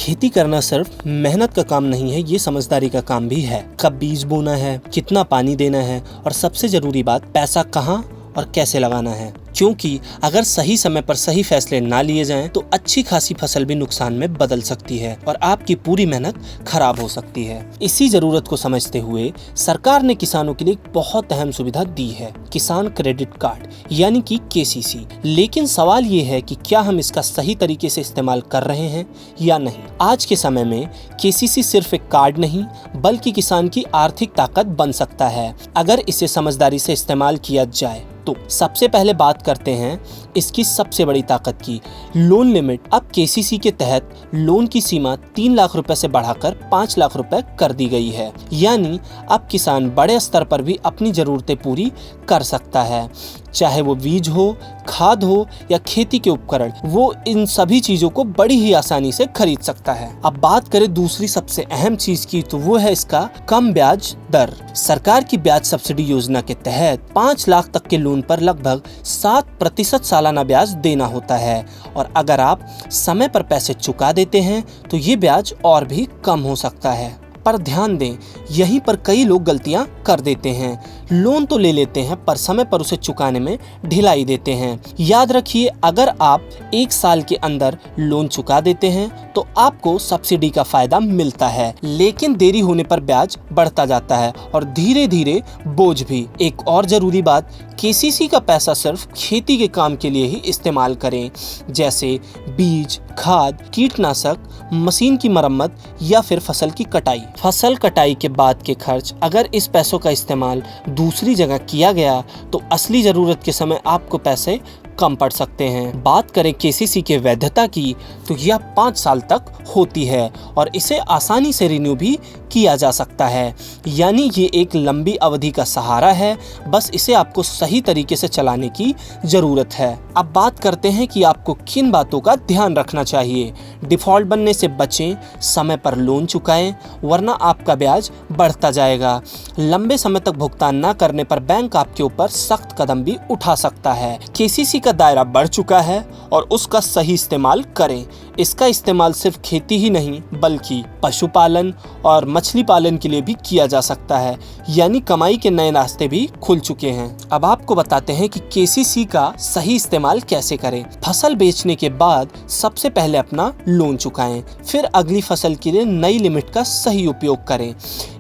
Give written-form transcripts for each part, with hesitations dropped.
खेती करना सिर्फ मेहनत का काम नहीं है, ये समझदारी का काम भी है। कब बीज बोना है, कितना पानी देना है और सबसे जरूरी बात, पैसा कहाँ और कैसे लगाना है। क्योंकि अगर सही समय पर सही फैसले ना लिए जाएं तो अच्छी खासी फसल भी नुकसान में बदल सकती है और आपकी पूरी मेहनत खराब हो सकती है। इसी जरूरत को समझते हुए सरकार ने किसानों के लिए एक बहुत अहम सुविधा दी है, किसान क्रेडिट कार्ड यानी कि KCC। लेकिन सवाल ये है कि क्या हम इसका सही तरीके से इस्तेमाल कर रहे हैं या नहीं। आज के समय में KCC सिर्फ एक कार्ड नहीं बल्कि किसान की आर्थिक ताकत बन सकता है अगर इसे समझदारी से इस्तेमाल किया जाए तो। सबसे पहले बात करते हैं इसकी सबसे बड़ी ताकत की, लोन लिमिट। अब KCC के तहत लोन की सीमा 3 लाख रुपए से बढ़ाकर 5 लाख रुपए कर दी गई है। यानी अब किसान बड़े स्तर पर भी अपनी जरूरतें पूरी कर सकता है, चाहे वो बीज हो, खाद हो या खेती के उपकरण, वो इन सभी चीजों को बड़ी ही आसानी से खरीद सकता है। अब बात करें दूसरी सबसे अहम चीज की, तो वो है इसका कम ब्याज दर। सरकार की ब्याज सब्सिडी योजना के तहत 5 लाख तक के लोन पर लगभग 7% सालाना ब्याज देना होता है और अगर आप समय पर पैसे चुका देते हैं तो ये ब्याज और भी कम हो सकता है। पर ध्यान दें, यहीं पर कई लोग गलतियां कर देते हैं। लोन तो ले लेते हैं पर समय पर उसे चुकाने में ढिलाई देते हैं। याद रखिए, अगर आप 1 साल के अंदर लोन चुका देते हैं तो आपको सब्सिडी का फायदा मिलता है, लेकिन देरी होने पर ब्याज बढ़ता जाता है और धीरे धीरे बोझ भी। एक और जरूरी बात, KCC का पैसा सिर्फ खेती के काम के लिए ही इस्तेमाल करें, जैसे बीज, खाद, कीटनाशक, मशीन की मरम्मत या फिर फसल की कटाई। फसल कटाई के बाद के खर्च, अगर इस पैसों का इस्तेमाल दूसरी जगह किया गया तो असली जरूरत के समय आपको पैसे कम पड़ सकते हैं। बात करें KCC के वैधता की, तो यह 5 साल तक होती है और इसे आसानी से रिन्यू भी किया जा सकता है। यानी ये एक लंबी अवधि का सहारा है, बस इसे आपको सही तरीके से चलाने की जरूरत है। अब बात करते हैं कि आपको किन बातों का ध्यान रखना चाहिए। डिफॉल्ट बनने से बचें, समय पर लोन चुकाएं, वरना आपका ब्याज बढ़ता जाएगा। लंबे समय तक भुगतान न करने पर बैंक आपके ऊपर सख्त कदम भी उठा सकता है। KCC का दायरा बढ़ चुका है और उसका सही इस्तेमाल करें। इसका इस्तेमाल सिर्फ खेती ही नहीं बल्कि पशुपालन और मछली पालन के लिए भी किया जा सकता है, यानी कमाई के नए रास्ते भी खुल चुके हैं। अब आपको बताते हैं कि KCC का सही इस्तेमाल कैसे करें। फसल बेचने के बाद सबसे पहले अपना लोन चुकाएं, फिर अगली फसल के लिए नई लिमिट का सही उपयोग करें।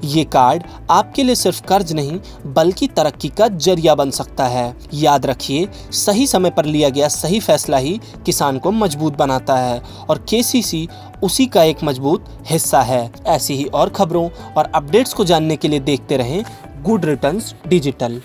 ये कार्ड आपके लिए सिर्फ कर्ज नहीं बल्कि तरक्की का जरिया बन सकता है। याद रखिए, सही समय पर लिया गया सही फैसला ही किसान को मजबूत बनाता है और KCC उसी का एक मजबूत हिस्सा है। ऐसी ही और खबरों और अपडेट्स को जानने के लिए देखते रहें गुड रिटर्न्स डिजिटल।